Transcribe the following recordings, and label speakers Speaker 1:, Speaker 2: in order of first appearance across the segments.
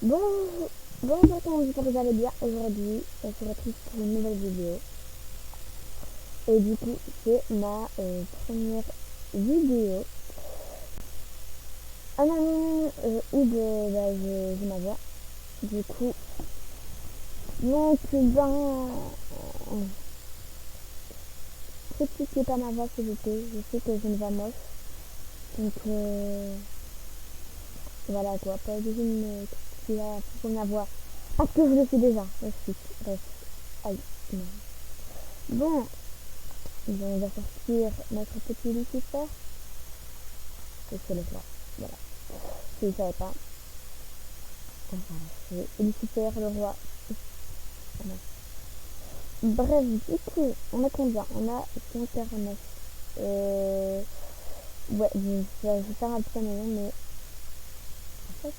Speaker 1: Bon, bonjour, comment j'espère que vous allez bien. Aujourd'hui, on se retrouve pour une nouvelle vidéo. Et du coup, c'est ma première vidéo. Un ami Hugues, je ma voix. Du coup, donc, critiquez pas ma voix s'il vous plaît. Je sais que j'ai une voix moche. Donc, voilà quoi. Pas obligé de me critiquer pour ma voix. Parce que je le sais déjà. Bref. Aïe, non. Bon, on va sortir notre petit Lucifer. Et c'est le roi. Voilà. Si vous ne savez pas. Voilà. C'est Lucifer, le roi. Voilà. Bref, du coup, on a combien? On a 149. Ouais, je vais faire un petit à la maison, mais en fait,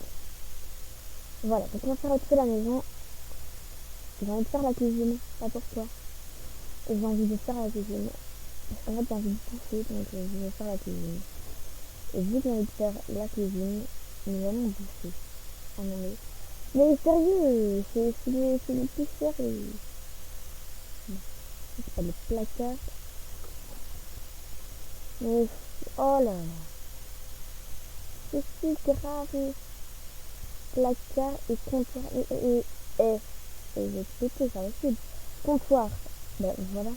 Speaker 1: voilà. Donc on va faire un petit à la maison. J'ai envie de faire la cuisine, pas pour toi. Et j'ai envie de faire la cuisine. Parce qu'en fait, j'ai envie de bouffer, donc je vais faire la cuisine. Et vu que j'ai envie de faire la cuisine, nous allons bouffer. Ah non, mais sérieux, c'est le plus sérieux. Non, c'est pas le placard. Mais, oh là là, c'est si grave. Placard et comptoir. Et j'ai pété ça aussi. Comptoir. Ben voilà.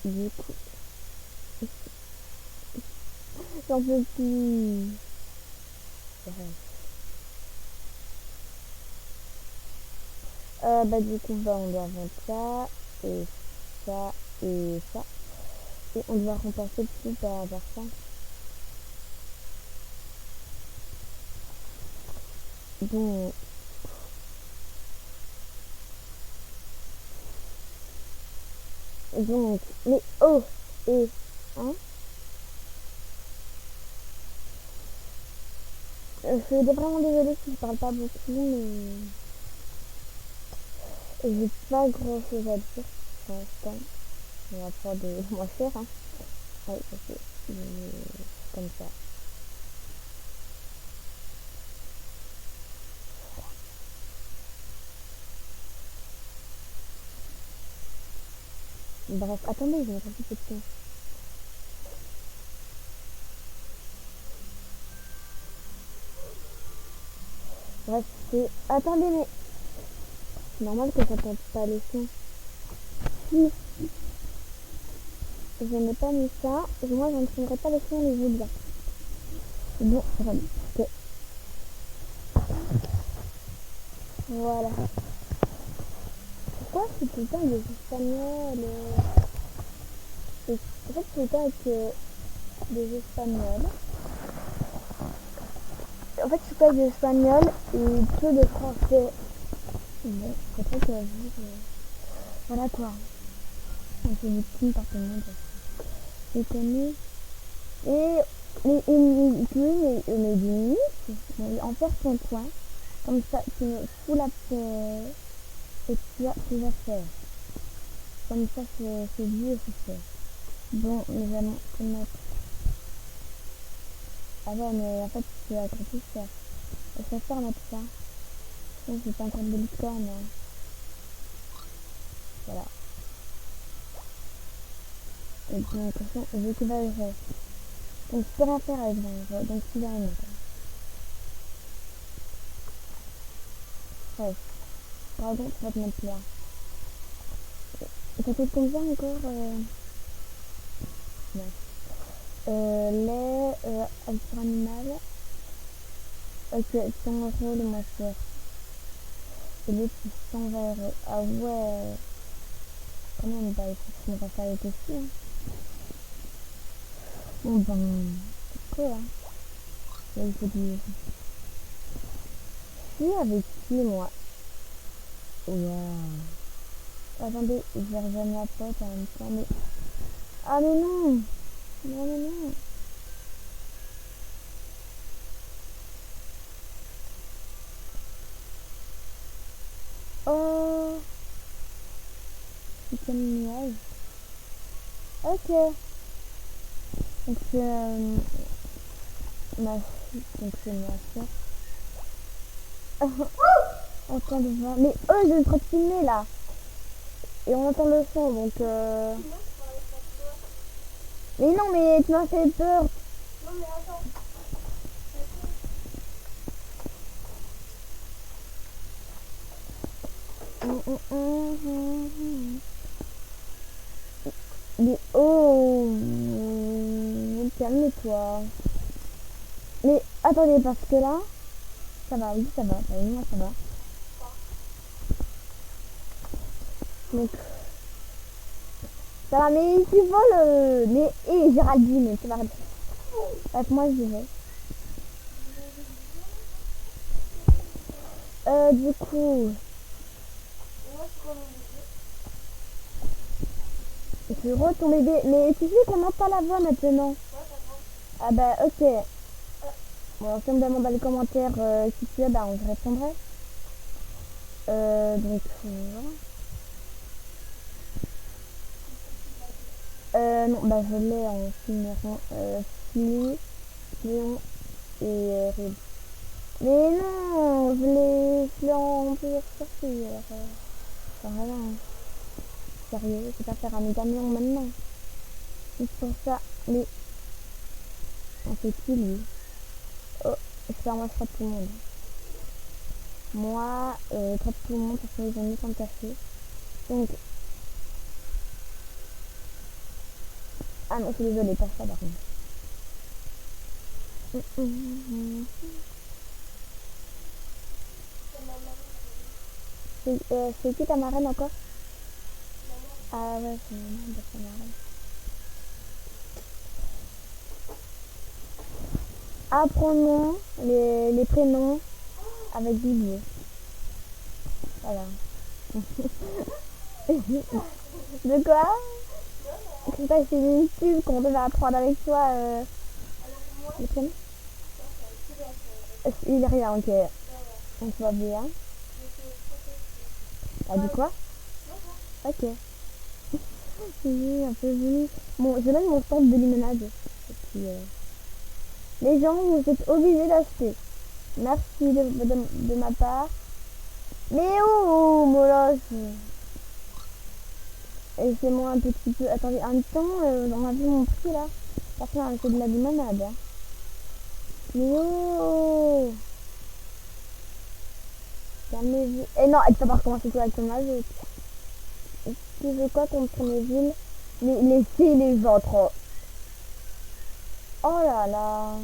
Speaker 1: Du coup, j'en peux plus. Bref. Bah du coup, bah, on doit vendre ça, et ça, et ça. Et on doit remplacer le tout par ça. Bon, donc, mais oh, et, hein, je suis vraiment désolée si je parle pas beaucoup, mais j'ai pas grand chose à dire pour l'instant. On va pas de moins cher, hein. Ouais, c'est comme ça. Bref, attendez, je vais mettre un petit peu de temps. Bref, c'est... Attendez, mais... C'est normal que j'entende pas les sons. Si je n'ai pas mis ça, moi je n'entendrai pas les sons, les vous bien. Bon, attendez. Ok. Voilà. Pourquoi c'est tout le temps des espagnols en fait, tout le temps avec des espagnols. En fait, c'est pas des espagnols et peu de français. Bon, c'est pas que voilà quoi. On fait des petits par tout le monde. C'est connu. Et mais limite, en faire ton coin. Comme ça, tu me fous la paix et tu vas faire. Comme ça, c'est dit et c'est fait. Bon, nous allons te mettre. Ah ouais, mais en fait, tu vas être tout ça. Et ça sert mettre ça. Donc, j'ai pas encore de licorne. Hein. Voilà. Et puis, de toute façon, vu que là, je reste. Donc, je peux rien faire avec moi. Donc, tu vas rien mettre. Bref. Pardon, tu vas te mettre là. Ça coûte combien encore ouais. Lait alpha animal. Ok, 100 € le moins cher. Et l'autre, c'est 120 €. Ah ouais. Quand même, bah, il faut que je me fasse avec aussi. Hein. Bon, ben, quoi, hein. Là, il faut dire. Je suis avec qui, moi? Waouh. Attendez, je vais rejoindre ma pote en même temps, mais... Ah, mais non. Non, mais non. Oh, c'est comme une nuage. Ok. Donc, c'est ma fille. Donc, c'est ma soeur. On entend de voir. Mais eux, je suis filmé là. Et on entend le son, donc Mais non, mais tu m'as fait peur.
Speaker 2: Non mais attends.
Speaker 1: Mais oh, calme-toi. Mais attendez, parce que là, ça va, oui, ça va, moi ça va. Donc, ça va, mais tu voles. Mais, hé, Géraldine, tu m'arrêtes. Bref, moi j'y vais. Du coup, je re ton bébé. Mais tu sais qu'on n'entend pas la voix maintenant. Ah bah, ok. Bon, si on me demande dans les commentaires qui tu es, bah on te répondrait. Donc, voilà. Non, bah je l'ai en Fili, Léon et Red. Mais non, je l'ai en plusieurs sorties. Ça rien. Sérieux, je vais pas faire un médaillon maintenant. Juste pour ça. Mais, on fait qui lui? Oh, j'espère moi je frappe tout le monde. Moi, je frappe tout le monde parce qu'ils ont mis sans me casser. Donc, ah non, je suis désolée, pas ça par contre. C'est qui ta marraine encore? Ah ouais, c'est maman de ta marraine. Apprenons les prénoms avec Bibi. Voilà. De quoi? C'est pas c'est une pub qu'on devait apprendre avec toi les prénoms? Il est rien, ok. On se voit bien. T'as dit quoi? Ok. Oui, un peu venu. Bon, je donne mon stand de limonade. Et puis, les gens, vous êtes obligés d'acheter. Merci de ma part. Mais oh, Molos! Laissez-moi un petit peu. Attendez, un temps, on a vu mon prix là. Personne n'a fait de la limonade. Hein. Mais oh! Calmez-vous. Et non, elle peut pas recommencer tout avec ton ajout. Tu veux quoi contre mes villes? Mais laissez les autres. Oh là là.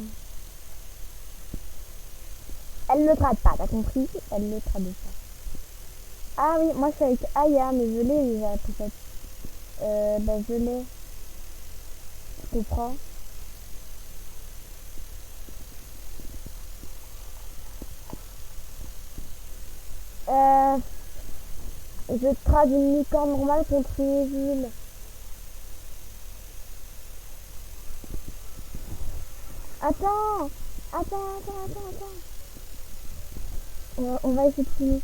Speaker 1: Elle ne trade pas, t'as compris? Elle ne trade pas. Ah oui, moi je suis avec Aya, mais je l'ai déjà peut-être. Ben je l'ai. Tu comprends? Je trade une licorne normale contre une ville. Attends! Attends. On va essayer de finir.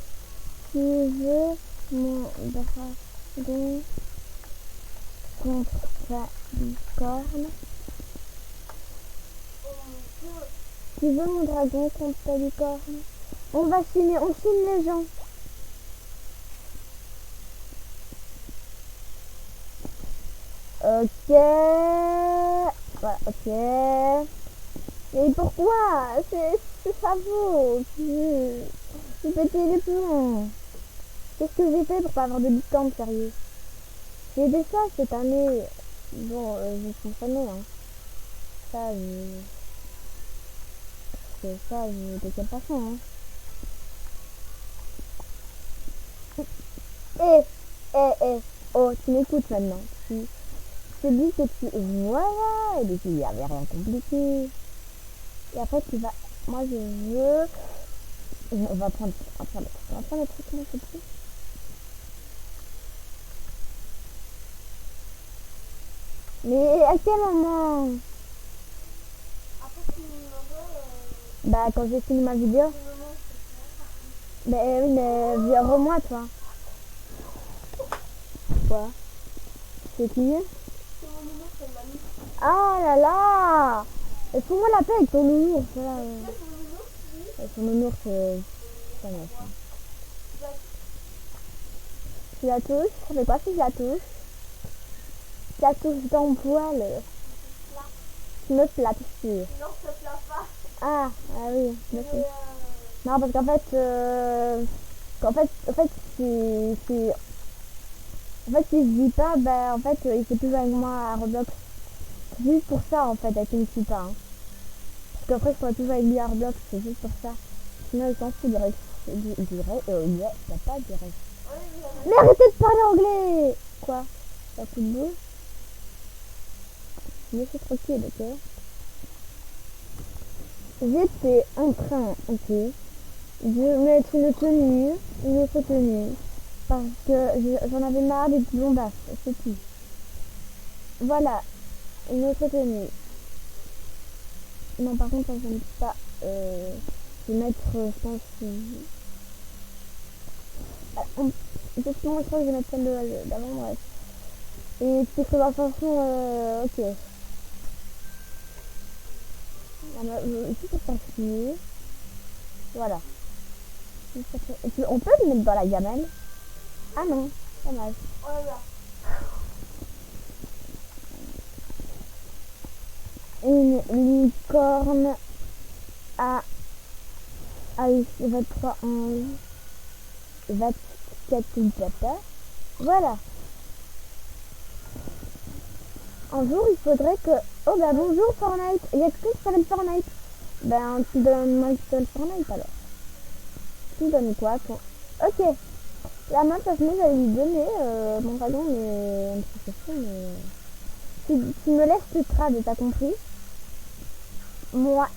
Speaker 1: Tu veux mon dragon contre ta licorne? Tu veux mon dragon contre ta licorne? On va chiner, on chine les gens. Ok. Voilà, ok. Mais pourquoi? C'est pas beau. Tu pétais les plombs. Qu'est-ce que j'ai fait pour pas avoir de licorne, sérieux? J'ai aidé ça cette année. Bon, je comprenais, hein. Ça, de quelle façon, hein? Oh, tu m'écoutes maintenant. Tu dis que tu... Voilà, et puis il n'y avait rien compliqué. Et après, tu vas... Moi, je veux... On va prendre le truc, comment c'est plus? Mais à quel moment? Bah, quand j'ai fini ma vidéo. Mais oui, mais re-moi, toi. Quoi? C'est qui? Ah là là! Fous-moi la paix avec ton nounours. Voilà. Ton nounours, Ça me fait. Tu la touches, ça fait quoi si je la touche? Je la touche dans le poil. Tu me plates, sûr.
Speaker 2: Non, je te plains pas.
Speaker 1: Ah oui.
Speaker 2: Mais,
Speaker 1: Non, parce qu'en fait, si je dis pas, ben, en fait, il fait plus avec moi à Roblox. C'est juste pour ça, en fait, elle ne me suit pas. Hein. Parce qu'après, je pourrais toujours avec lui à Roblox, c'est juste pour ça. Sinon, il s'en fout direct. T'as pas direct. Mais arrêtez de parler anglais! Quoi? T'as coup de boule? Laissez tranquille, ok? J'étais en train, ok, de mettre une autre tenue. Parce que j'en avais marre des petits bombasses, c'est tout. Voilà, une autre tenue. Non, par contre, ça, j'aime pas. Je vais mettre, je pense, effectivement, je crois que je vais mettre celle d'avant, bref. Et petite conversation, ok. Ici, c'est facile. Voilà. Et puis, on peut le mettre dans la gamelle. Ah non, dommage.
Speaker 2: voilà.
Speaker 1: Une licorne à 23 24 papa. Voilà. Un jour, il faudrait que... Oh bah bonjour Fortnite. Il y a quelqu'un qui s'appelle Fortnite. Ben, tu donnes moi qui donne Fortnite alors. Tu donnes quoi toi? Ok. La main, ça se met, j'allais lui donner mon dragon, mais... Tu me laisses te trad, t'as compris? Moi,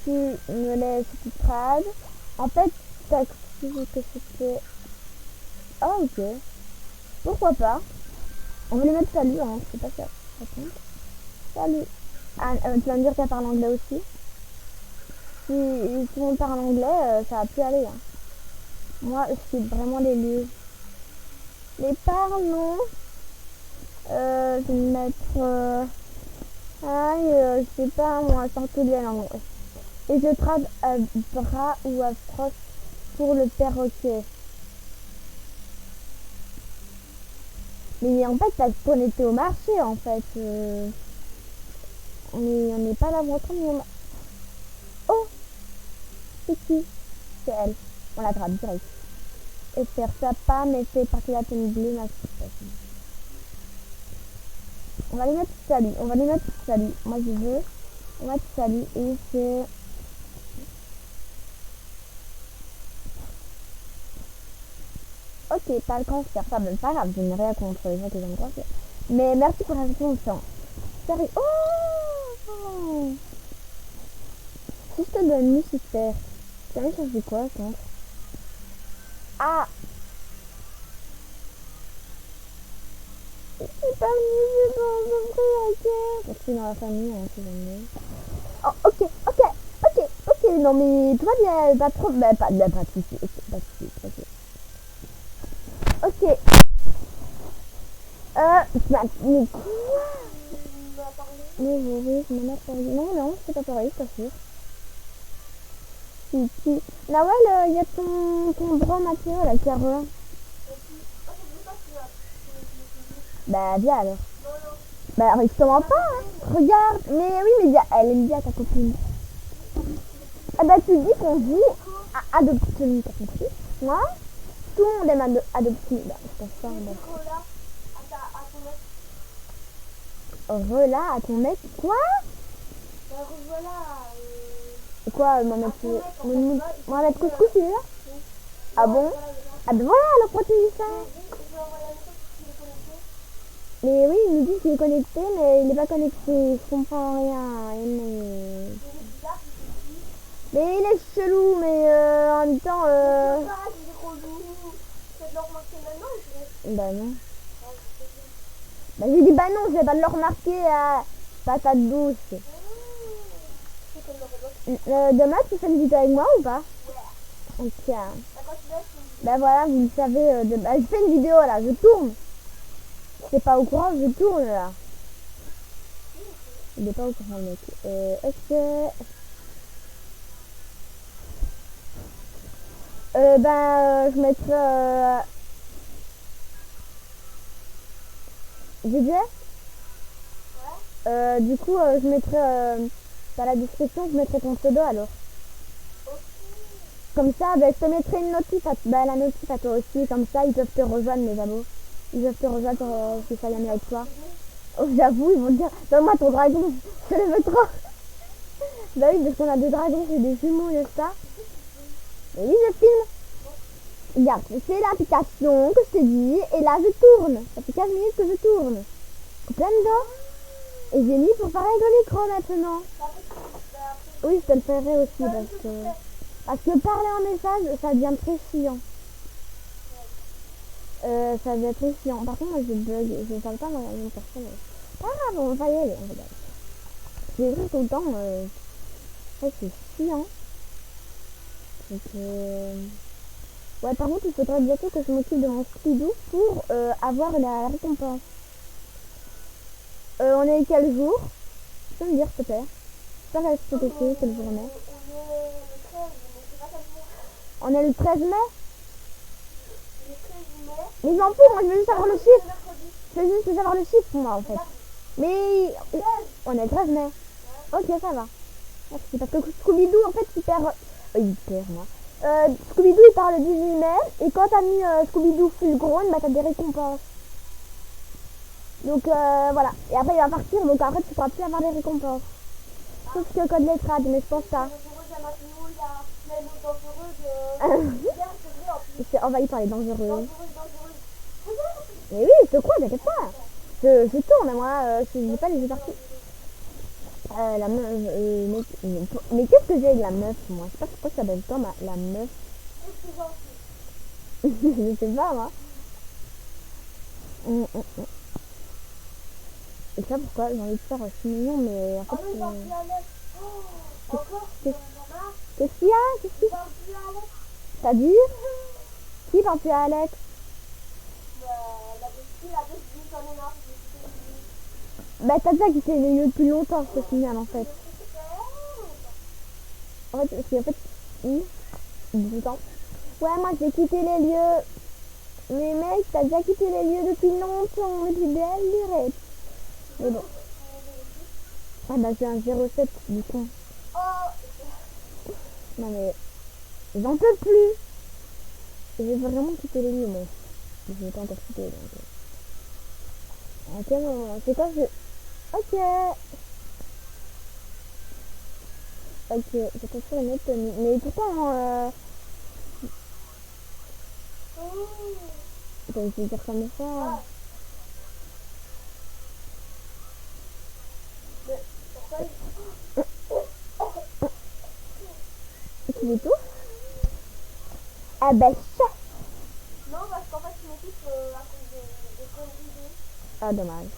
Speaker 1: tu me laisses te trad. En fait, t'as cru que c'était... Ah ok. Pourquoi pas? On va lui mettre salut, hein, c'est pas ça. Salut. Ah, tu vas me dire qu'elle parle anglais aussi? Si tout le monde parle anglais, ça va plus aller. Hein. Moi, je quitte vraiment les lieux. Les parlons. Je vais me mettre... je sais pas, moi, surtout de la langue. Et je trade à bras ou à froc pour le perroquet. Mais en fait, t'as connecté au marché, en fait. On n'est pas là vraiment mais Oh! C'est qui? C'est elle. On l'attrape direct. Et faire ça pas, mais c'est parti la tenue bleue, ma On va les mettre salut. On va les mettre salut. Moi, je veux. On va mettre salut. Et c'est... Ok, pas le cancer. Ça, ben, pas grave. Je n'ai rien contre les gens qui ont le cancer. Mais merci pour la réponse. Sérieux. Oh! Si je te donne Lucifer, tu vas changer quoi, je pense? Ah! C'est pas mieux dans le frère, ok? C'est dans la famille, hein, c'est jamais. Oh, ok. Non, mais toi, pas trop. Bah, pas de soucis. Ok, pas de soucis. Ok. Mais quoi? Mais oui, je m'en ai parlé. Non, c'est pas pareil, c'est pas sûr. Si. Nawel, il y a ton bras Mathieu là qui revient. Bah, viens alors. Bah, justement pas, hein. Regarde. Mais oui, mais elle aime bien ta copine. Ah bah, tu dis qu'on joue à Adoption, t'as compris? Moi, tout le monde aime Adoption. Bah, je pense pas, Rela à ton mec. Quoi? Quoi, Mohamed Couscous, il est là? Ah bon? Ah ben voilà, le produit ça. Mais oui, il nous dit qu'il est connecté, mais il n'est pas connecté. Je comprends rien. Mais il est chelou, mais en même temps... Bah non. Bah j'ai dit bah non, je vais pas le remarquer à patate douce. Demain, tu fais une vidéo avec moi ou pas? Ok. Bah voilà, vous le savez, je fais une vidéo là, je tourne. C'est pas au courant, je tourne là. Il est pas au courant, mec. Ok. Je mettrai... DJ. Du coup, je mettrai... dans la description, je mettrai ton pseudo alors. Comme ça, je te mettrai une notif, la notif à toi aussi. Comme ça, ils peuvent te rejoindre, mes abos. Ils peuvent te rejoindre si ça y est avec toi. Oh, j'avoue, ils vont te dire, donne-moi ton dragon. Je le veux trop. Bah oui, parce qu'on a des dragons, c'est des jumeaux, n'est-ce pas? Et oui, je filme. Regarde, c'est l'application que je t'ai dit, et là je tourne. Ça fait 15 minutes que je tourne. Plein dedans. Et j'ai mis pour parler de l'écran maintenant. Oui, je te le ferai aussi parce que parler en message, ça devient très chiant. Ça devient très chiant. Par contre, moi je bug, je ne parle pas dans la même personne. Pas grave, on va y aller. Je vais écrire tout le temps. Ça c'est chiant. Donc, ouais, par contre, il faudrait bientôt que je m'occupe de mon Scooby-Doo pour avoir la récompense. On est quel jour? Tu peux me dire, s'il te plaît? Ça reste TTC, quelle journée? On est le 13 mai? Mais je m'en fous, moi je veux juste savoir le chiffre. Je veux juste savoir le chiffre, moi, en fait. Mais on est le 13 mai. Ok, ça va. Merci, parce que Scooby-Doo, en fait, il perd... moi. Scooby-Doo, il part le 18 mai. Et quand t'as mis Scooby-Doo full grown, bah t'as des récompenses. Donc voilà. Et après, il va partir, donc après, tu pourras plus avoir des récompenses. Sauf que code lettrade, mais je pense pas. C'est envahi par les dangereux. Mais oui, je te crois, t'inquiète pas. Je tourne, moi, je n'ai pas les yeux partis. La meuf, mais qu'est-ce que j'ai avec la meuf, moi? Je sais pas pourquoi ça s'appelle tant la meuf. Je sais pas, moi. Et ça, pourquoi j'ai envie de faire aussi mignon, mais en fait... Qu'est-ce qu'il y a? Qu'est-ce qu'il y a? C'est-à-dire? Qui parle plus à Alex? Bah t'as déjà quitté les lieux depuis longtemps, je te signale en fait. En fait, parce qu'en fait, oui, 18 ans. Ouais, moi j'ai quitté les lieux. Mais mec, t'as déjà quitté les lieux depuis longtemps, depuis belle lurette. Mais bon. Ah bah j'ai un 07 du coup. Non mais, j'en peux plus. J'ai vraiment quitté les lieux, moi. Je vais pas encore quitter, donc... À quel moment? C'est quoi ce... Ok. Ok, j'ai pas sûr une tenue. Mais pourtant, t'as essayé de dire comme ça. Tu l'étouffes? Ah bah ça. Non, parce qu'en fait, tu m'étouffes à cause des conneries. Ah, dommage.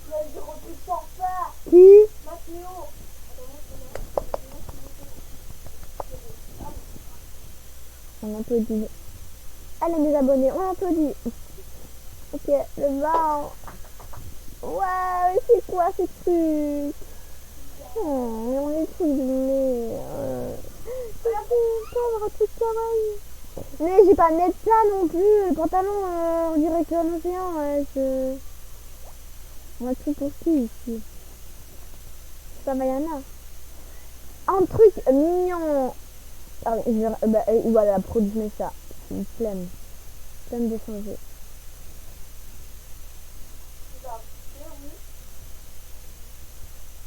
Speaker 1: Il a dit repris sans faire. Qui? Mathéo. On applaudit. Allez mes abonnés, on applaudit. Ok, le vent. Ouais, c'est quoi ces trucs? Mais on est tous mais c'est pas un truc pareil. Mais j'ai pas de médecin non plus. Le pantalon, on dirait que un océan. On a tout pour qui ici? Ça va, y'en a. Un truc mignon. Ah, voilà, produis ça. Une flemme. Flemme de changer.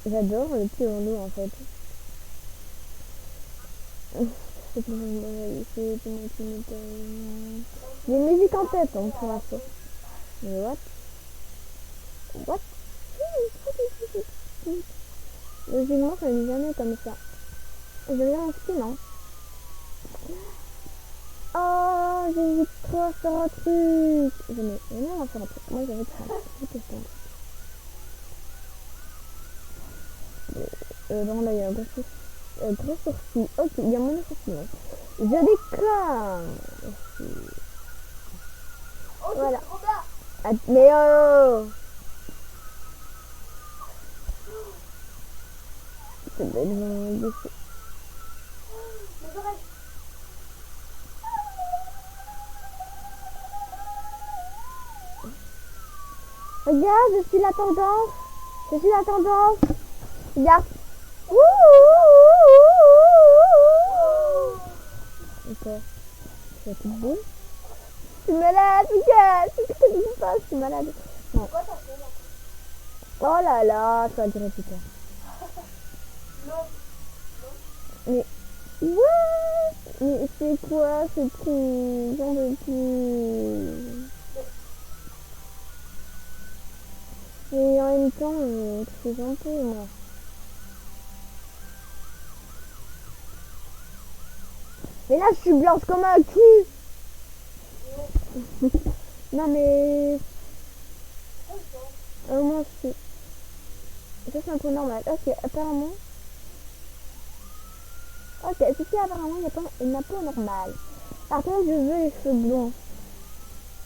Speaker 1: J'adore le petit rouleau en fait. J'ai une musique en tête hein, pour l'instant. Mais what? What? Logiquement ça n'est jamais comme ça. Je viens en style hein. Oh j'hésite trop à faire un truc. Venez on va faire un truc. Moi j'avais pas. Non là il y a un gros sourcil. Ok, il y a mon sourcil. Je déconne. Voilà. Mais oh. C'est belle. Regarde, je suis la tendance. Je suis la tendance. Regarde. Ok. C'est la petite boule. Je suis malade, regarde. Qu'est-ce que tu passes? Je suis malade. Non. Oh là là, ça va durer plus tard. Mais what? Mais c'est quoi ce truc? J'en veux plus. Mais en même temps, c'est gentil, moi. Mais là, je suis blanche comme un cul. Non, mais... moi aussi. Ça, c'est un peu normal. Ok, apparemment... Ok, ceci, apparemment, il n'y a pas normal. Par contre, je veux les cheveux blonds.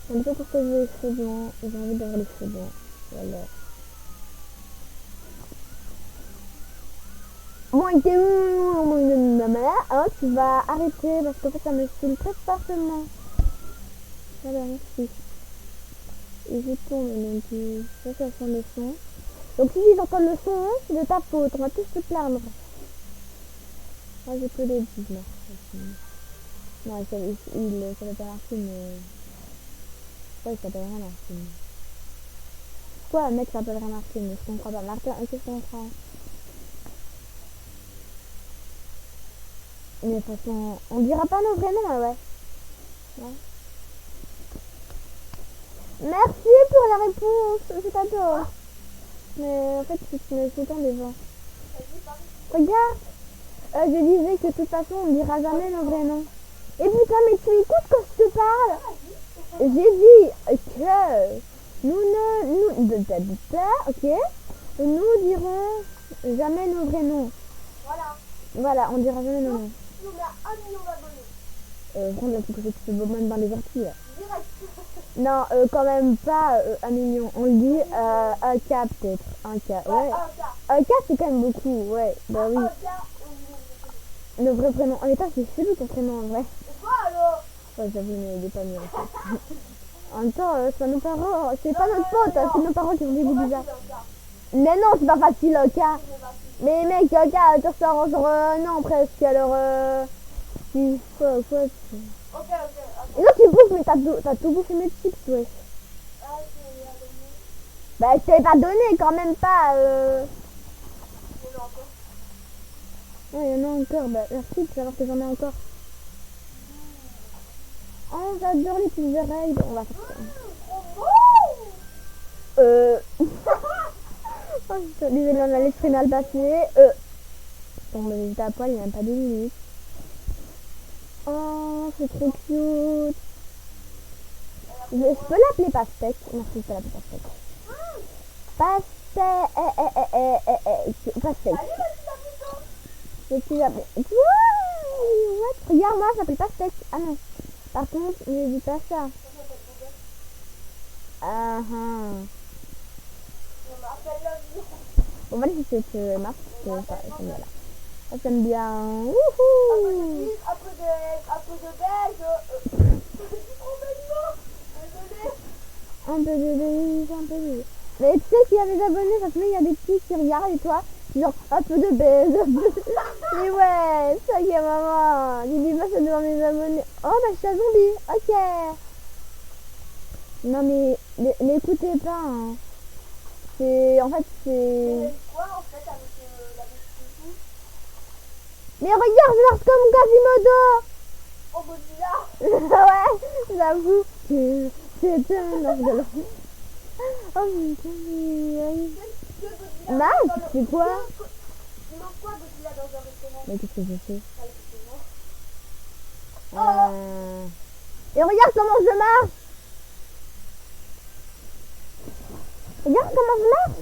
Speaker 1: Je ne sais pas pourquoi je veux les cheveux blancs. J'ai envie d'avoir les cheveux blancs. Voilà. Bon, il était où? Hein, tu vas arrêter parce qu'en fait, ça me saoule très fortement. Voilà, merci. Et je tourne, donc ça sent le son. Donc si ils entendent le son, c'est de ta faute. On va tous se plaindre. Moi, j'ai que des 19. Non, ça s'appelle pas Martin, mais... Ouais, il s'appellerait Martin. Pourquoi un mec s'appellerait Martin? Je comprends pas. Martin, qu'est-ce qu'on comprend? Mais de toute façon, on dira pas nos vrais noms, ouais. Ouais. Merci pour la réponse, je t'adore. Mais en fait, c'est temps des gens. Regarde, je disais que de toute façon, on dira jamais nos vrais noms. Et putain, mais tu écoutes quand je te parle? J'ai dit que ok, nous dirons jamais nos vrais noms. Voilà, on dira jamais nos noms.
Speaker 2: Si on a 1 million d'abonnés.
Speaker 1: Prendre la petite que tu veux même dans les orties. Non, quand même pas 1 million. On le dit 1K peut-être. 1K, ouais. 1K c'est quand même beaucoup, ouais. Bah oui. Le vrai prénom. En état, c'est celui ton prénom en vrai.
Speaker 2: Et quoi alors?
Speaker 1: Ouais, j'avoue, mais il est pas mieux en fait. En même temps, c'est nos parents. C'est pas notre faute, c'est nos parents qui ont dit des bizarres. Mais non, c'est pas facile, ok. Mais mec, ok, tu ressors en genre non presque, alors quoi
Speaker 2: Ok.
Speaker 1: et là tu bouffes, mais t'as tout bouffé mes chips, wesh. Bah je t'avais pas donné, quand même pas Ouais, il y en a encore, bah merci de savoir que j'en ai encore. Oh, j'adore les petites oreilles, bon, on va faire ça. Oh, désolé, on a l'esprit mal passé. Bon, mais j'étais à poil, il n'y a même pas 2 minutes. Oh, c'est trop cute. Je peux l'appeler Pastèque? Merci, je peux l'appeler Pastèque. Pastèque. Et tu l'appelles. What? Regarde, moi, ça s'appelle Pastèque. Ah non. Par contre, ne dis pas ça. Ah ah. On va laisser cette marque. Ça, j'aime bien là. Ça, j'aime bien. Wouhou!
Speaker 2: Un peu de beige.
Speaker 1: Un peu de bise, un peu de... Mais tu sais qu'il y a des abonnés, ça se met, il y a des petits qui regardent et toi, genre un peu de baise. Mais ouais, ça y est maman, je dis pas ça devant mes abonnés. Oh bah je suis un zombie, ok. Non mais l'écoutez pas, hein. C'est... En fait c'est...
Speaker 2: Quoi en fait avec la bouche?
Speaker 1: Mais regarde, je marche comme Quasimodo.
Speaker 2: Oh Godzilla.
Speaker 1: Ouais, j'avoue que c'est un rigolo. Oh putain, Max, c'est quoi?
Speaker 2: Tu manges quoi Godzilla dans un restaurant?
Speaker 1: Mais qu'est-ce que je fais?
Speaker 2: Oh.
Speaker 1: Et regarde comment je marche. Regarde comment je marche.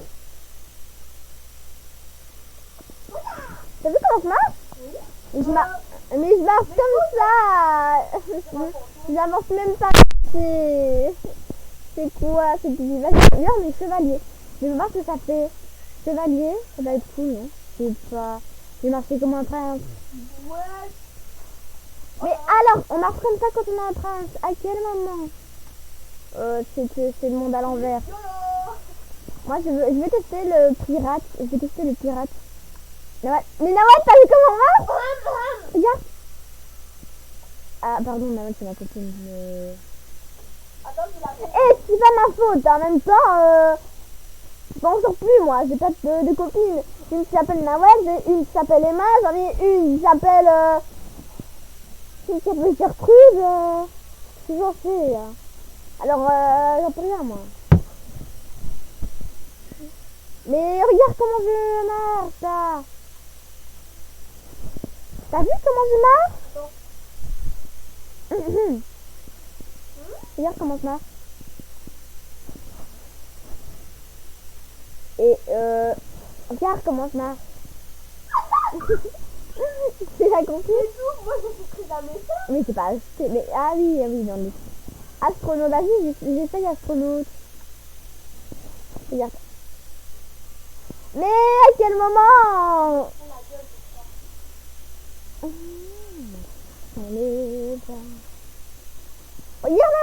Speaker 1: T'as vu comment je marche? Oui. Mais je marche comme ça. J'avance même pas. C'est quoi? C'est bizarre. Regarde, on est chevalier. Je veux voir ce que ça fait. Chevalier, ça va être cool, non? Je sais pas. J'ai marché comme un prince.
Speaker 2: Ouais.
Speaker 1: Mais alors, on marche comme ça quand on est un prince. À quel moment? C'est le monde à l'envers. Moi, je vais tester le pirate. Je vais tester le pirate. Nawal. Mais Nawal, t'as vu comment on va? Regarde. Ah, pardon, Nawal, c'est ma copine. Mais...
Speaker 2: Attends, je la
Speaker 1: Eh, c'est pas ma faute. En même temps, je m'en sors plus, moi. J'ai pas de copine. Une qui s'appelle Nawal, j'ai une qui s'appelle Emma, j'en ai une qui s'appelle... une qui s'appelle Gertrude. C'est j'en sais. Alors, j'en peux rien, moi. Mais regarde comment je marche, là. T'as vu comment je marche? Regarde comment je marche. Et regarde comment je marche. C'est la compris?
Speaker 2: moi j'ai pris d'un message.
Speaker 1: Mais c'est pas... Mais, ah oui, dans les... Astronaute, vas-y, j'essaye astronaute. Regarde. Mais à quel moment? Allez, va. Regarde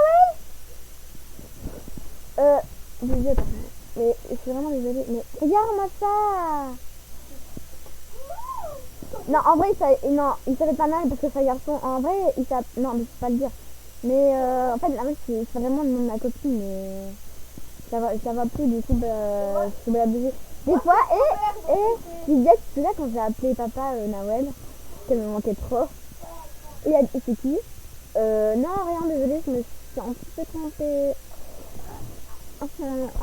Speaker 1: Nawel. Désolé, pardon. Mais je suis vraiment désolée. Mais regarde-moi ça. Non, en vrai, non, il s'appelle pas mal parce que c'est un garçon. En vrai, il s'appelle... Non, mais je peux pas le dire. Mais en fait, la meuf, c'est vraiment le nom de ma copine. Mais ça va plus, du coup, je suis obligée. Des fois, je disais, tu sais, quand j'ai appelé papa Nawel, qu'elle me manquait trop. Et c'est qui? Non, rien, désolée, je me suis un petit peu trompée.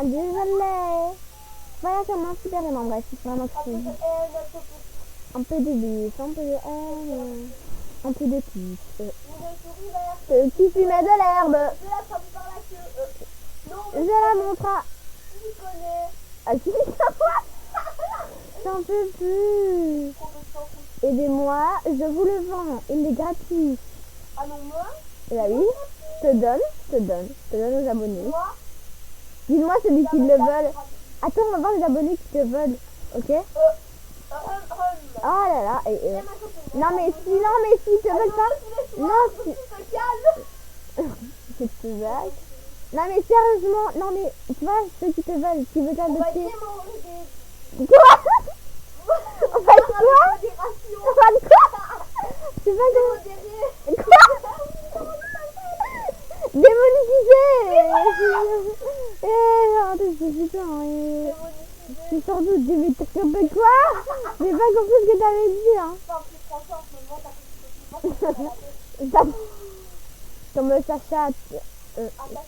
Speaker 1: Désolée. Voilà comment super aimant, bref, c'est vraiment cool. Un peu de bif, un peu de haine, un peu de kiff. Qui fumait de l'herbe. Je la montre à... Ah, tu sais quoi? J'en peux plus. Aidez-moi, je vous le vends, il est gratuit.
Speaker 2: Ah non, moi?
Speaker 1: Bah oui, je te donne aux abonnés. Dis-moi celui qui le veulent. Attends, on va voir les abonnés qui te veulent, ok? Oh là là, non mais si te veulent pas, non si, c'est te vague. Non mais sérieusement, non mais tu vois ceux qui te veulent, qui veulent t'adopter. Quoi? On va quoi? On va quoi? C'est pas de... Quoi? Démonétisé. C'est putain, c'est sans doute mais t'as compris quoi? J'ai pas compris ce que t'avais dit, hein. Comme Sacha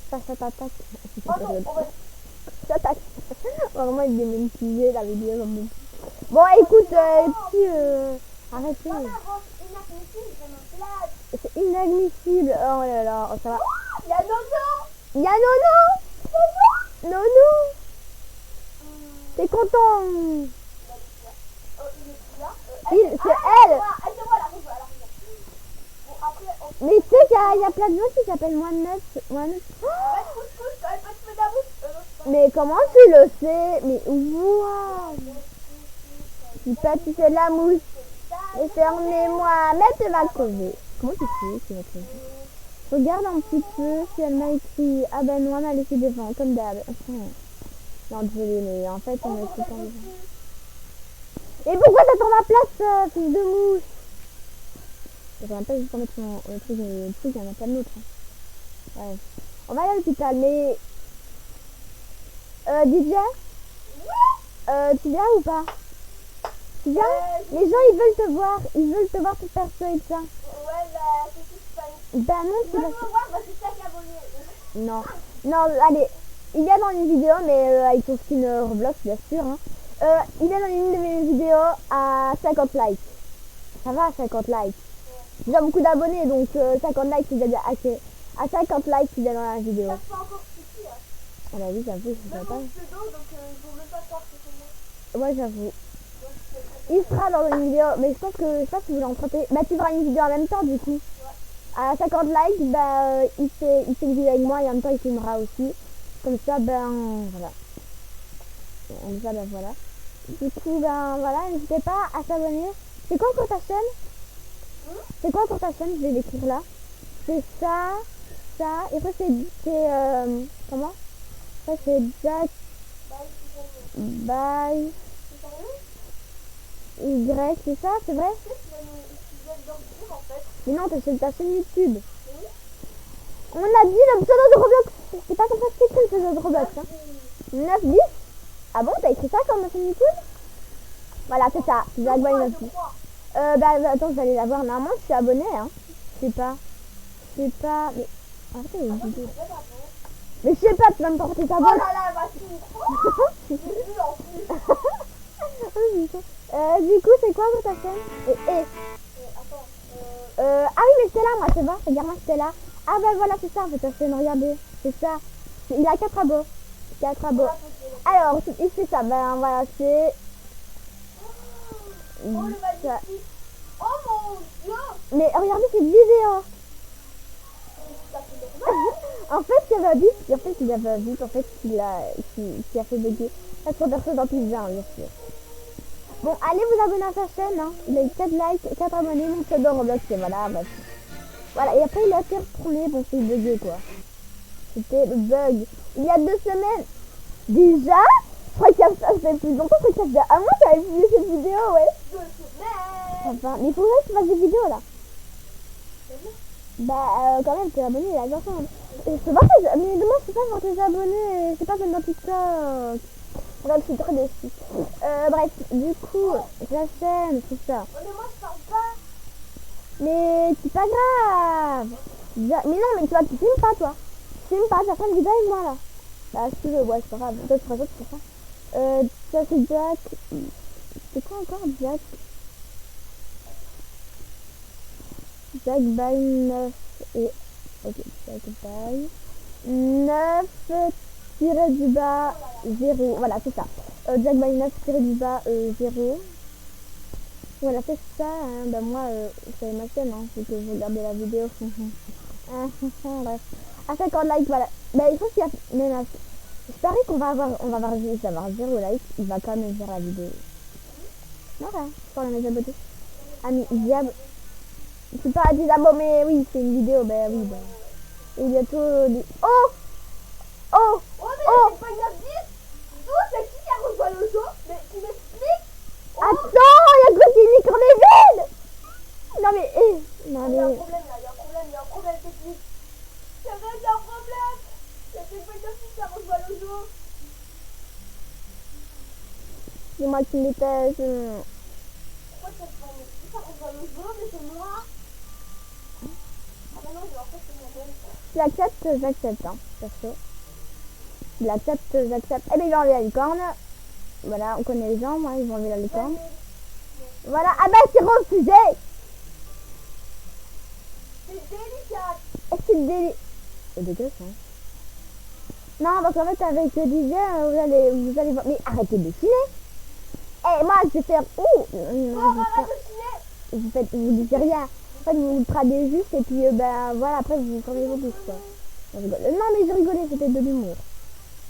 Speaker 1: t'attaque. T'attaque. Vraiment il est démonétisé la vidéo comme bon. Bon écoute, arrêtez. C'est inadmissible. Oh là là, ça va. Y'a Nono. T'es content? C'est elle. Mais tu sais qu'il y a plein de gens qui s'appellent Mohamed. Mais comment tu le sais? Mais waouh. Tu peux tu fais de la mousse. Et fermez-moi. Mais tu vas crever. Comment tu sais tu vas crever? Regarde un petit peu si elle m'a écrit. Ah ben non, elle m'a laissé devant, comme d'hab. Non, désolé, mais en fait, on m'a écrit pas devant. Et pourquoi t'attends ma place, fils de mouche? J'aurais pas juste en mettre le truc, il y en a plein d'autres. Hein. Ouais. On va aller à l'hôpital, mais... DJ tu viens ou pas? Tu viens? Les gens, ils veulent te voir. Ils veulent te voir tout perso et ça.
Speaker 2: Ouais, bah, c'est tout.
Speaker 1: Bah non,
Speaker 2: c'est pas... Non.
Speaker 1: Non, allez. Il y a dans une vidéo, mais avec son skin Roblox, bien sûr. Hein. Il est dans une de mes vidéos à 50 likes. Ça va, 50 likes. J'ai déjà beaucoup d'abonnés, donc 50 likes, c'est déjà assez. À 50 likes, il est dans la vidéo.
Speaker 2: Ça fait encore suffit, hein.
Speaker 1: Ah bah oui, j'avoue, je sais pas.
Speaker 2: Donc, il faut même pas croire que c'est moi.
Speaker 1: Ouais, j'avoue. Il sera dans une vidéo, mais je pense que, je sais pas si vous l'entendez. Bah, tu feras une vidéo en même temps, du coup. À 50 likes, bah, il fait une vidéo avec moi et en même temps, il filmera aussi. Comme ça, ben, voilà. Comme ça, ben, voilà. Du coup, ben, voilà, n'hésitez pas à s'abonner. C'est quoi encore ta chaîne? C'est quoi encore ta chaîne? Je vais l'écrire là. C'est ça. Et après, c'est comment? Ça, c'est Jack. Bye.
Speaker 2: C'est sérieux?
Speaker 1: Y, c'est ça, c'est vrai?
Speaker 2: Tu sais, tu viens de dormir en fait.
Speaker 1: Mais non, t'as ta chaîne YouTube.
Speaker 2: Oui.
Speaker 1: On a dit le pseudo de Roblox. C'est pas comme ça que c'est écrit le pseudo de Roblox. Hein. 9-10. Ah bon, t'as écrit ça comme ma chaîne YouTube? Voilà, c'est ça. Jaguar 9-10. Bah attends, je vais aller la voir. Normalement, je suis abonné, hein. Je sais pas. Je sais pas. Mais. Arrêtez les vidéos. Mais je sais pas, tu vas me porter ta
Speaker 2: Oh
Speaker 1: boîte.
Speaker 2: là là, Mathilde. J'ai vu en plus.
Speaker 1: Du coup, c'est quoi pour ta chaîne?
Speaker 2: Attends.
Speaker 1: Ah oui, mais Stella, moi, c'est bon. Regarde-moi Stella. Ah bah voilà, c'est ça, en fait, ta chaîne, regardez. C'est ça. Il a 4 abos. 4 abos. Alors, il fait ça. Ben voilà, c'est...
Speaker 2: Oh le magnifique. Oh mon dieu.
Speaker 1: Mais regardez cette vidéo. En fait, il y avait un bip. En fait, il y avait un bip. En fait, qui a fait bugger. La conversion dans Pizza, bien sûr. Bon, allez vous abonner à sa chaîne. Hein. Il a eu 4 likes, 4 abonnés. Mon pseudo Roblox, et voilà. Bah, voilà, et après, il a été retourné. Bon, c'est bugué, quoi. C'était le bug. Il y a 2 semaines. Déjà, je crois que ça fait plus longtemps. Je crois que ça faisait un mois que j'avais publié cette vidéo, ouais.
Speaker 2: 2 semaines.
Speaker 1: Enfin, mais il faudrait que tu fasses des vidéos, là. Bah, quand même, t'es abonné, là, bien sûr. Je peux pas faire... Mais demain, je peux pas voir tes abonnés. C'est pas comme dans TikTok. Bref, je suis très déçue. Bref, du coup, la chaîne, tout ça.
Speaker 2: Oh, mais moi je parle pas.
Speaker 1: Mais c'est pas grave. Mais non, mais tu filmes pas, toi. Tu filmes pas, tu vas faire une vidéo avec moi, là. Bah, si tu veux, ouais, c'est pas grave. Toi, tu feras ça, tu feras ça. Ça, c'est Jack. C'est quoi encore, Jack? Jack by 9 et... Ok, Jack by 9 tiré du bas 0. Voilà, c'est ça. Jack by 9 tiré du bas 0. Voilà, c'est ça. Hein. Ben moi, c'est ma chaîne, hein. Faut que vous regardez la vidéo. Bref. À 50 likes, voilà. Ben, il faut qu'il y a... Même je parie qu'on va avoir 0 likes. Il va quand même faire la vidéo. Voilà, je parle à mes abonnés. Amis, diable. C'est pas des abos, mais oui, c'est une vidéo, ben oui, ben. Et bientôt... Oh! Oh!
Speaker 2: Oh, mais
Speaker 1: Oh!
Speaker 2: c'est pas une 10. D'où c'est qui a rejoint le jeu? Mais tu m'expliques? Oh.
Speaker 1: Attends, il y a quoi qui est qu'on est vide! Non mais, non
Speaker 2: Il y a un
Speaker 1: mais...
Speaker 2: problème là, il y a un problème technique. C'est vrai, il y a un problème. Il y a quelqu'un qui a rejoint le jeu.
Speaker 1: C'est moi qui m'étais...
Speaker 2: Pourquoi tu as rejoint le jeu, mais c'est moi? Ah bah non, mais en fait c'est moi-même.
Speaker 1: Tu l'acceptes, j'accepte, hein, perso. Tu l'acceptes, j'accepte. Eh ben, il va enlever la licorne. Voilà, on connaît les gens, moi, ils vont enlever la licorne. Voilà, ah bah, c'est refusé!
Speaker 2: C'est délicat.
Speaker 1: C'est délicat. C'est dégueulasse, hein. Non, parce qu'en fait, avec DJ, vous allez voir... Mais arrêtez de dessiner! Eh, moi, je vais faire... Ouh!
Speaker 2: Arrête de chiner.
Speaker 1: Vous dites rien. En fait, vous tradez juste et puis, ben, voilà, après, vous fermez vos bouches, quoi. Je rigole. Non, mais je rigolais, c'était de l'humour.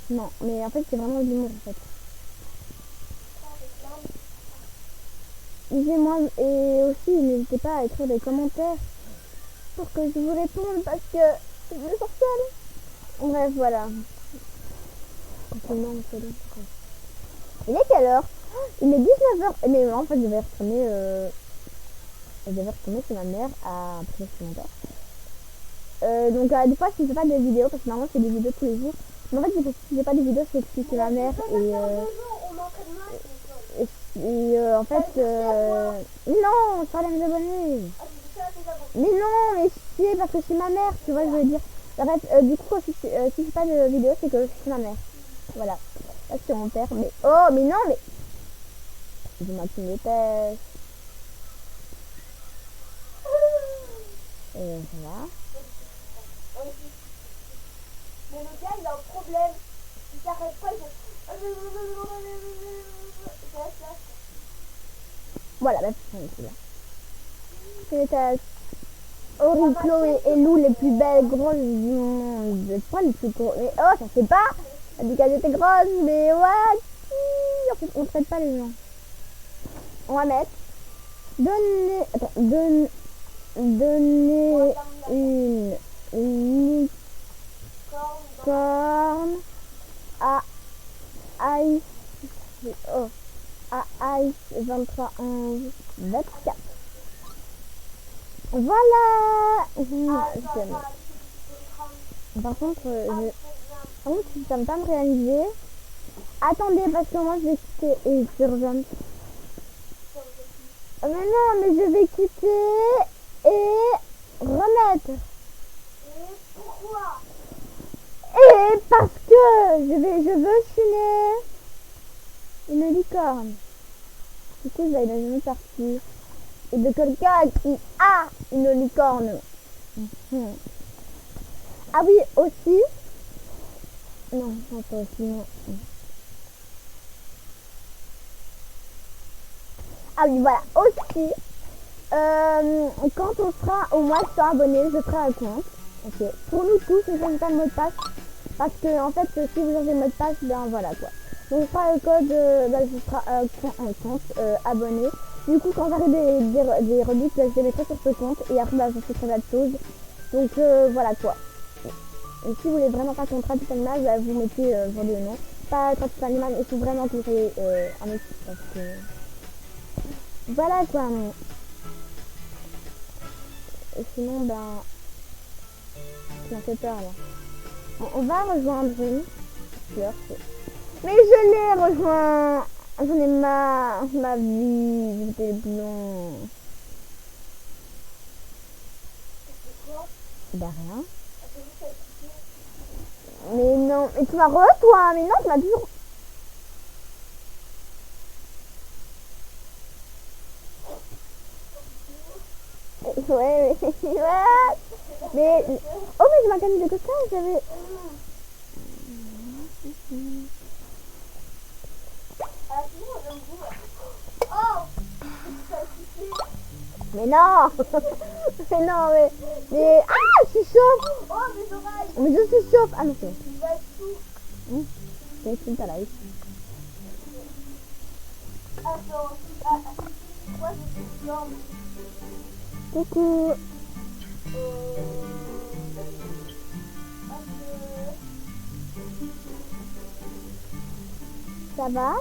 Speaker 1: Non, mais en fait, c'est vraiment de l'humour, en fait. Lisez-moi et aussi, n'hésitez pas à écrire des commentaires pour que je vous réponde parce que je me sens seule. Bref, voilà. Non, c'est long. Il est quelle heure? Il est 19h. Mais en fait, je vais retourner chez ma mère après ce moment. Donc des fois je ne fais pas des vidéos parce que normalement je fais des vidéos tous les jours. Mais en fait je fais pas des vidéos, c'est que je suis chez ma mère et en fait non, je parle à mes abonnés. Mais non, mais c'est parce que c'est ma mère, tu vois, je veux dire. Bref, du coup si je fais pas de vidéo, c'est que je suis chez ma mère. Voilà. Là c'est mon père. Mais oh, mais non, mais dis-moi que tu me détestes. Et voilà.
Speaker 2: Mais le gars il a un problème. Il s'arrête pas,
Speaker 1: Voilà, bah, c'est là. C'est Ori, Chloé et Lou, les plus belles grosses du monde. C'est pas les plus grosses. Mais oh, ça fait pas. Elle dit qu'elles étaient grosses, mais ouais. En fait, on traite pas les gens. On va mettre. Donnez. Attends, donnez une licorne à Ice Oh. À Ice 23 11 24. Voilà. Par contre, ça me tente de réaliser. Attendez, parce que moi je vais quitter et je reviens. Mais non, mais je vais quitter et remettre.
Speaker 2: Et pourquoi?
Speaker 1: Et parce que je veux chiner une licorne. Du coup, je vais aller dans une autre partie. Et de quelqu'un qui a une licorne. Ah oui, aussi. Non, pas aussi, non. Ah oui, voilà, aussi. Quand on sera au moins 100 abonnés, je ferai un compte. Ok. Pour nous tous, je ne change pas le mot de passe. Parce que, en fait, si vous changez le mot de passe, ben voilà quoi. Donc, je ferai le code, ce sera un compte abonné. Du coup, quand j'aurai des rebuts, je les mettrai sur ce compte. Et après, ben, je ferai la chose. Donc, voilà quoi. Et si vous voulez vraiment pas qu'on traduise animal, ben, vous mettez aujourd'hui le nom. Pas traduise animal, il faut vraiment que vous soyez en équipe. Parce que. Voilà quoi. Et sinon, ben. Ça me fait peur là. Bon, on va rejoindre une. Mais je l'ai rejoint. J'en ai marre. Ma vie. J'étais blond. Bah rien. Mais non. Mais tu m'as toi. Mais non, tu m'as toujours. Ouais, mais. Ouais. Mais. Oh, mais je m'as gagné de coca. J'avais. Mais non. Mais non, mais. Ah, je suis chauffe.
Speaker 2: Oh, mes oreilles.
Speaker 1: Mais je suis chauffe. Ah non, c'est bon.
Speaker 2: Il va être tout.
Speaker 1: C'est ta life.
Speaker 2: Attends. Moi, je suis blonde.
Speaker 1: Coucou. Ça va?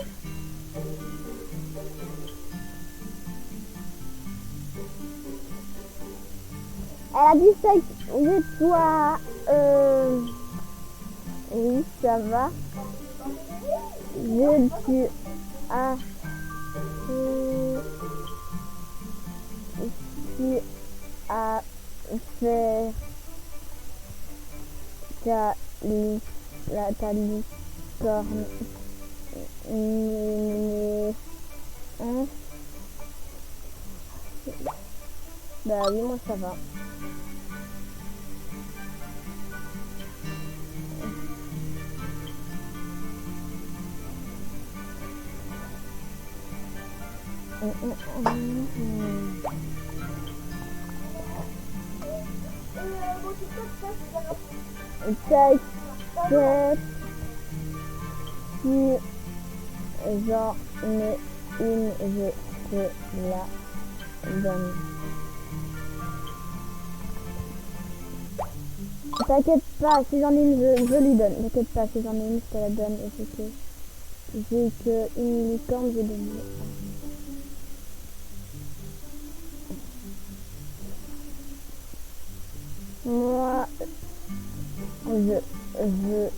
Speaker 1: Elle a dit ça et toi. Oui, ça va. Tu as fait ta licorne. Bah oui, moi ça va. T'inquiète, si j'en ai une, je te la donne. T'inquiète pas, si j'en ai une, je lui donne. T'inquiète pas, si j'en ai une, je te la donne. Et c'est que j'ai qu'une licorne, j'ai donné. Moi, je veux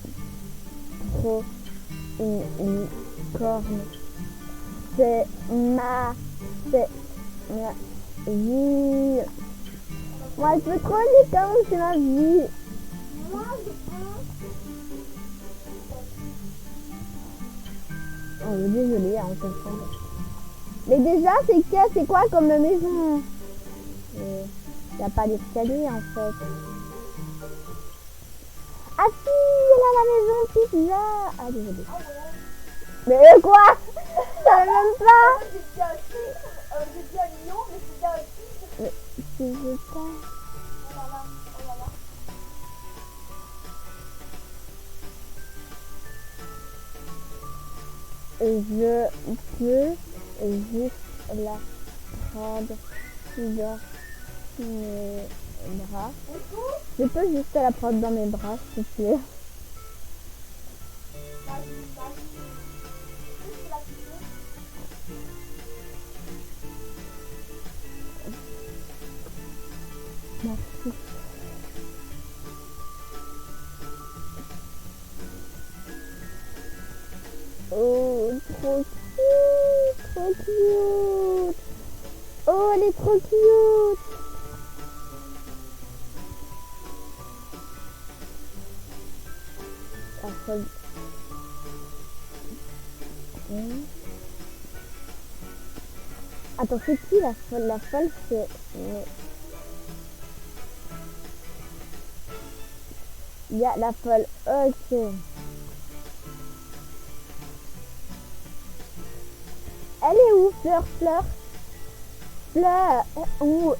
Speaker 1: trop une licorne. C'est ma vie. Moi, je veux trop une licorne, c'est ma vie.
Speaker 2: Moi, je peux.
Speaker 1: Oh, désolé, on comprend. Mais déjà, c'est quoi comme maison? Il n'y a pas d'escalier en fait. Ah si, elle a la maison pizza. Ah désolé. Mais quoi? Ça va même pas.
Speaker 2: J'ai dit un million, mais c'est bien aussi.
Speaker 1: Mais si je pas.
Speaker 2: Oh là là, oh là là.
Speaker 1: Je peux juste la prendre dans mes bras. Je peux juste la prendre dans mes bras, s'il te plaît.
Speaker 2: Vas-y.
Speaker 1: Merci. Oh, trop cute, trop cute. Oh, elle est trop cute. La folle. Attends, c'est qui la folle? La folle, c'est... Il y a la folle. Ok. Elle est où, Fleur, Fleur? Fleur. Où?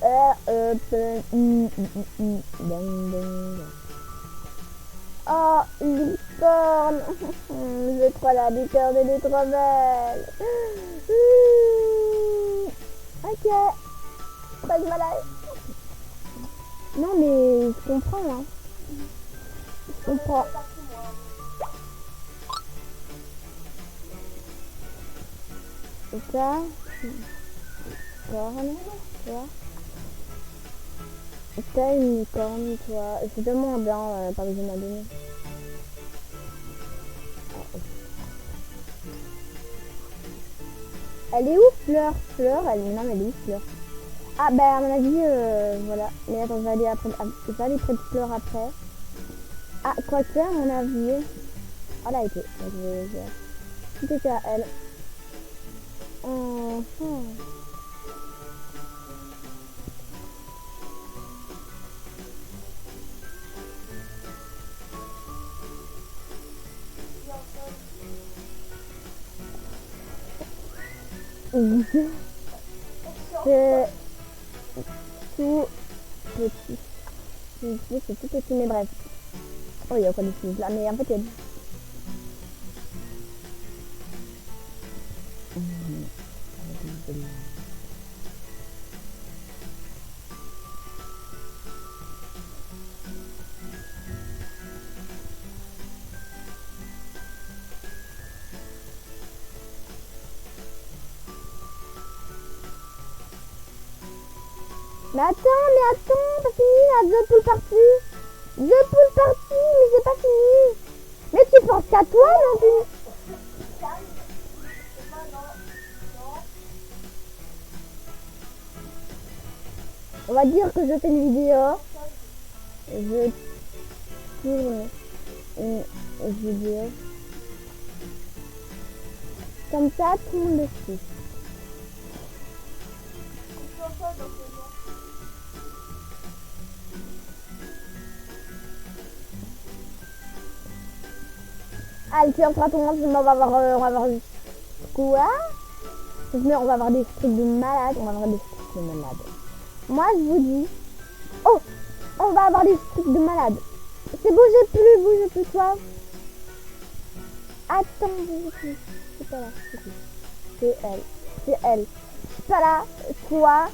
Speaker 1: Oh, licorne. Je crois la licorne, elle est trop belle. Ok. Pas de malade. Non, mais je comprends, hein. Je comprends. Et ça, licorne, toi. T'as une licorne, toi. Je te demande, hein, pas besoin de la donner. Elle est où, Fleur? Fleur, elle... Non, mais elle est où, Fleur? Ah, ben, à mon avis, voilà. Mais attends, je vais aller après... Je vais aller près de Fleur après. Ah, quoique, à mon avis... Ah, là, elle était... C'était à elle. C'est tout petit. C'est tout petit, mais bref. Oh, il y a quoi de plus là, mais en fait, il y a... Mais attends, pas fini là, deux poules parties. Deux poules parties, mais c'est pas fini. Mais tu penses qu'à toi, non plus. On va dire que je fais une vidéo. Je tourne une vidéo. Comme ça, tout le monde le sait. Allez, tu en feras ton monde, on va avoir quoi? Mais on va avoir des trucs de malade, on va avoir des trucs de malade. Moi, je vous dis, oh, on va avoir des trucs de malade. C'est bougez plus, toi. Attends, bougez plus. C'est pas là, c'est elle. C'est elle. C'est pas là, toi.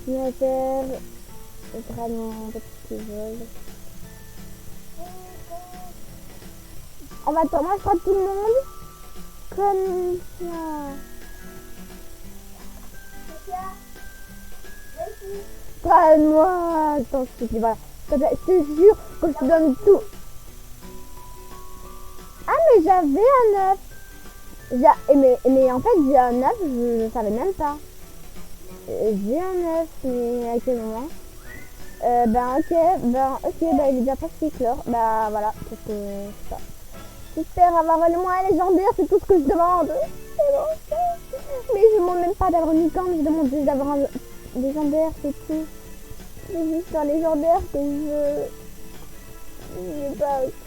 Speaker 1: Je vais faire vraiment petit vol. On va attendre, moi je crois tout le monde comme ça. Prends-moi. Attends, je te dis, voilà. Je te jure que je te donne tout. Ah, mais j'avais un œuf. Mais en fait, j'ai un œuf, je savais même pas. J'ai un œuf, mais à quel moment? Ok, il est déjà presque éclore. Bah voilà, parce que c'est ça. J'espère avoir le moins légendaire, c'est tout ce que je demande. C'est bon. Mais je demande même pas d'avoir une licorne, je demande juste d'avoir un légendaire, c'est tout. C'est juste un légendaire que je veux. Je sais pas, ok.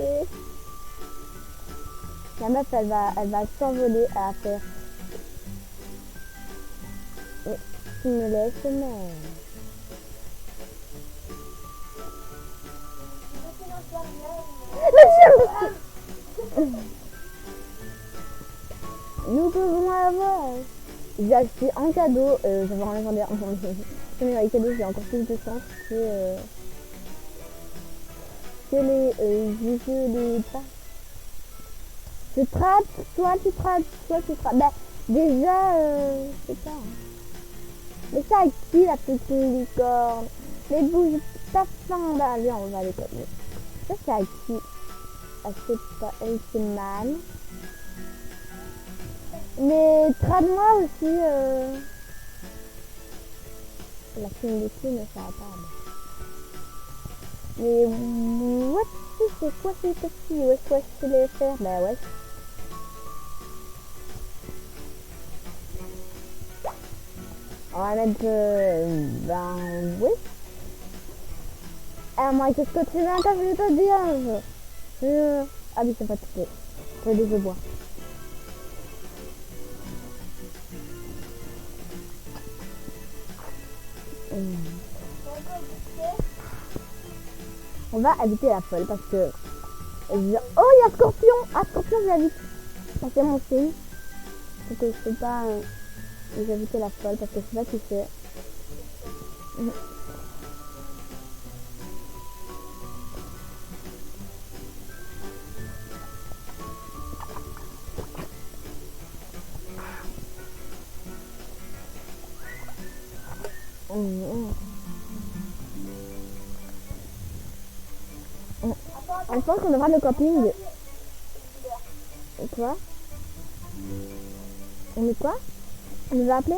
Speaker 1: La meuf, elle va s'envoler à faire. Mais tu me laisses, mais... Nous pouvons avoir. J'ai acheté un cadeau. Je vais avoir un légendaire. Les cadeaux, j'ai encore plus de chance que les jeux des pas. Je trappe, toi tu trappes, toi tu trappes. Bah, Déjà, c'est ça. Mais ça à qui la petite licorne? Mais bouge ta fin là, allez, on va les connaître. Ça c'est à qui? Ah, c'est pas elle, c'est mal. Mais trade-moi aussi la fine des clés, mais ça va pas. Mais what? C'est quoi ces petits? Wesh, je les faire? Bah ouais. On va mettre ben oui. Ah moi qu'est-ce que tu veux? Attends, je vais te dire. Ah oui, c'est pas tout. Je vais boire. On va habiter la folle parce que... Oh, il y a Scorpion! Ah, Scorpion, j'habite. Ça c'est mon signe. Donc je peux pas habiter la folle parce que je sais pas qui c'est. Je pense qu'on devra le camping. Quoi? On est quoi? On nous a appelé?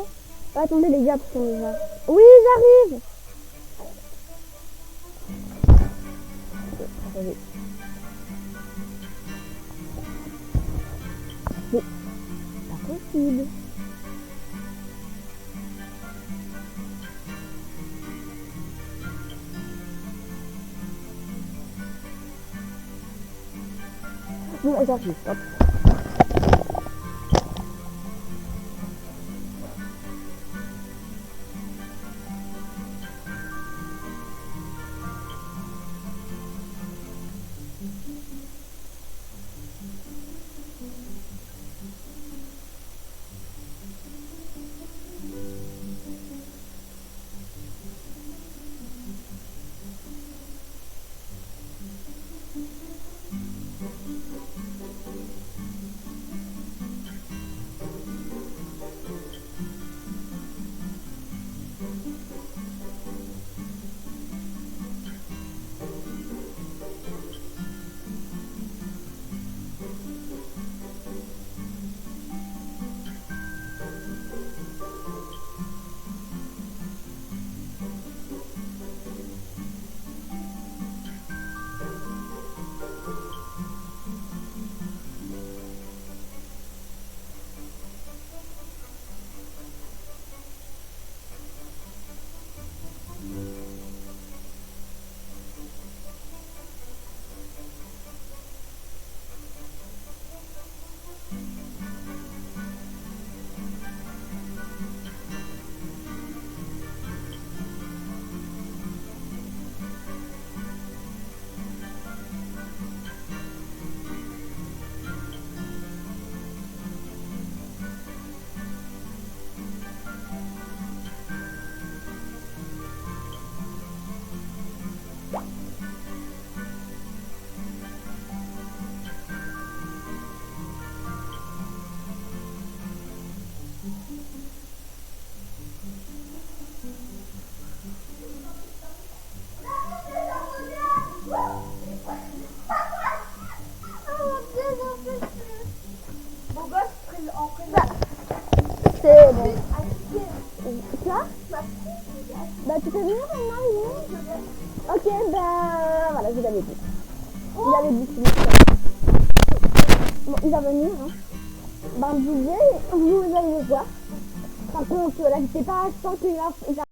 Speaker 1: Oh, attendez les gars, parce qu'on nous a... Oui, j'arrive! Attendez. C'est pas possible. Bon, j'arrive, hop. C'est bon. Quoi? Bah tu peux venir maintenant, oui. Ok, bah voilà, je l'avais dit. Je l'avais dit. Bon, il va venir. Hein. Bah vous allez le voir. Par contre, là, je sais pas, je pense qu'il va